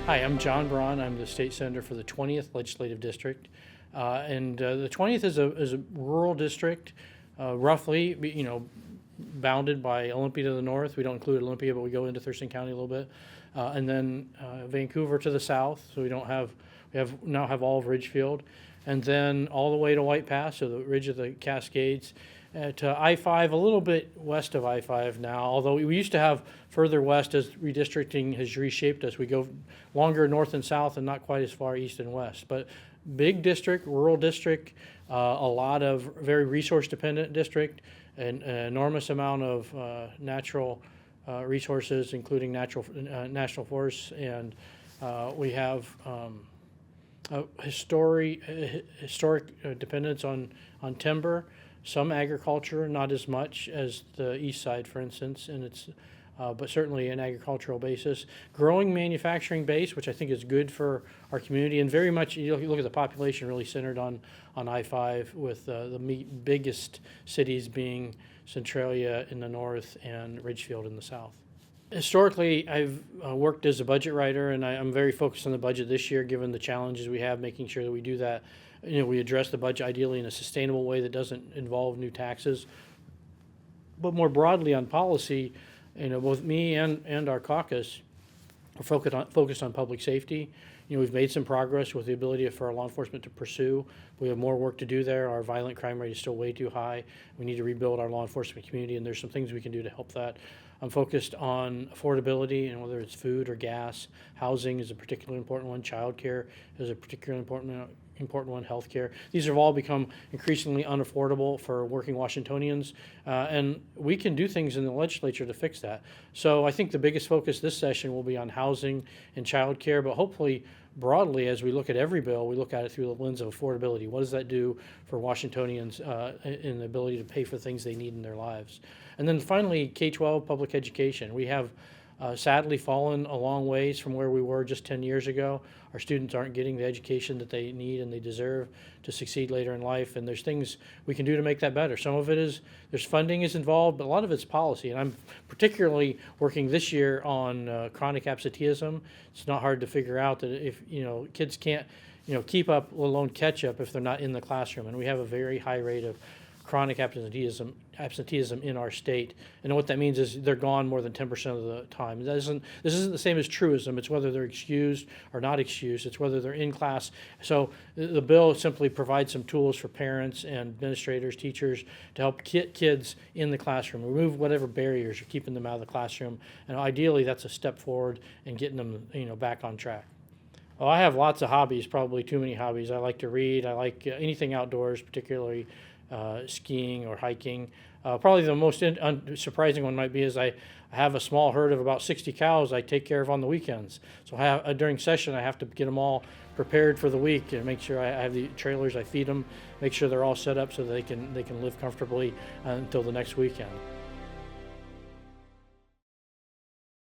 Hi, I'm John Braun. I'm the state senator for the 20th Legislative District. The 20th is a rural district, roughly, bounded by Olympia to the north. We don't include Olympia, but we go into Thurston County a little bit. And then Vancouver to the south, so we now have all of Ridgefield. And then all the way to White Pass, so the ridge of the Cascades, to I-5, a little bit west of I-5 now, although we used to have further west as redistricting has reshaped us. We go longer north and south and not quite as far east and west. But big district, rural district, a lot of very resource dependent district, an enormous amount of natural resources, including national forests, and we have historic dependence on timber. Some agriculture, not as much as the east side, for instance, and but certainly an agricultural basis. Growing manufacturing base, which I think is good for our community, and very much, you look at the population really centered on I-5, with the biggest cities being Centralia in the north and Ridgefield in the south. Historically, I've worked as a budget writer, and I'm very focused on the budget this year, given the challenges we have, making sure that we do that. We address the budget ideally in a sustainable way that doesn't involve new taxes. But more broadly on policy, both me and our caucus are focused on public safety. We've made some progress with the ability for our law enforcement to pursue. We have more work to do there. Our violent crime rate is still way too high. We need to rebuild our law enforcement community, and there's some things we can do to help that. I'm focused on affordability, and whether it's food or gas. Housing is a particularly important one. Childcare is a particularly important one. Healthcare. These have all become increasingly unaffordable for working Washingtonians, and we can do things in the legislature to fix that. So I think the biggest focus this session will be on housing and childcare, but hopefully broadly, as we look at every bill, we look at it through the lens of affordability. What does that do for Washingtonians in the ability to pay for things they need in their lives? And then finally, K-12 public education. We have sadly fallen a long ways from where we were just 10 years ago. Our students aren't getting the education that they need and they deserve to succeed later in life, and there's things we can do to make that better. Some of it is, there's funding is involved, but a lot of it's policy, and I'm particularly working this year on chronic absenteeism. It's not hard to figure out that if kids can't keep up, let alone catch up, if they're not in the classroom, and we have a very high rate of chronic absenteeism in our state, and what that means is they're gone more than 10% of the time. This isn't the same as truism. It's whether they're excused or not excused. It's whether they're in class. So the bill simply provides some tools for parents and administrators, teachers, to help get kids in the classroom, remove whatever barriers are keeping them out of the classroom, and ideally that's a step forward in getting them back on track. Well, I have lots of hobbies, probably too many hobbies. I like to read. I like anything outdoors, particularly skiing or hiking. Probably the most surprising one might be is I have a small herd of about 60 cows I take care of on the weekends. So during session I have to get them all prepared for the week and make sure I have the trailers, I feed them, make sure they're all set up so they can live comfortably until the next weekend.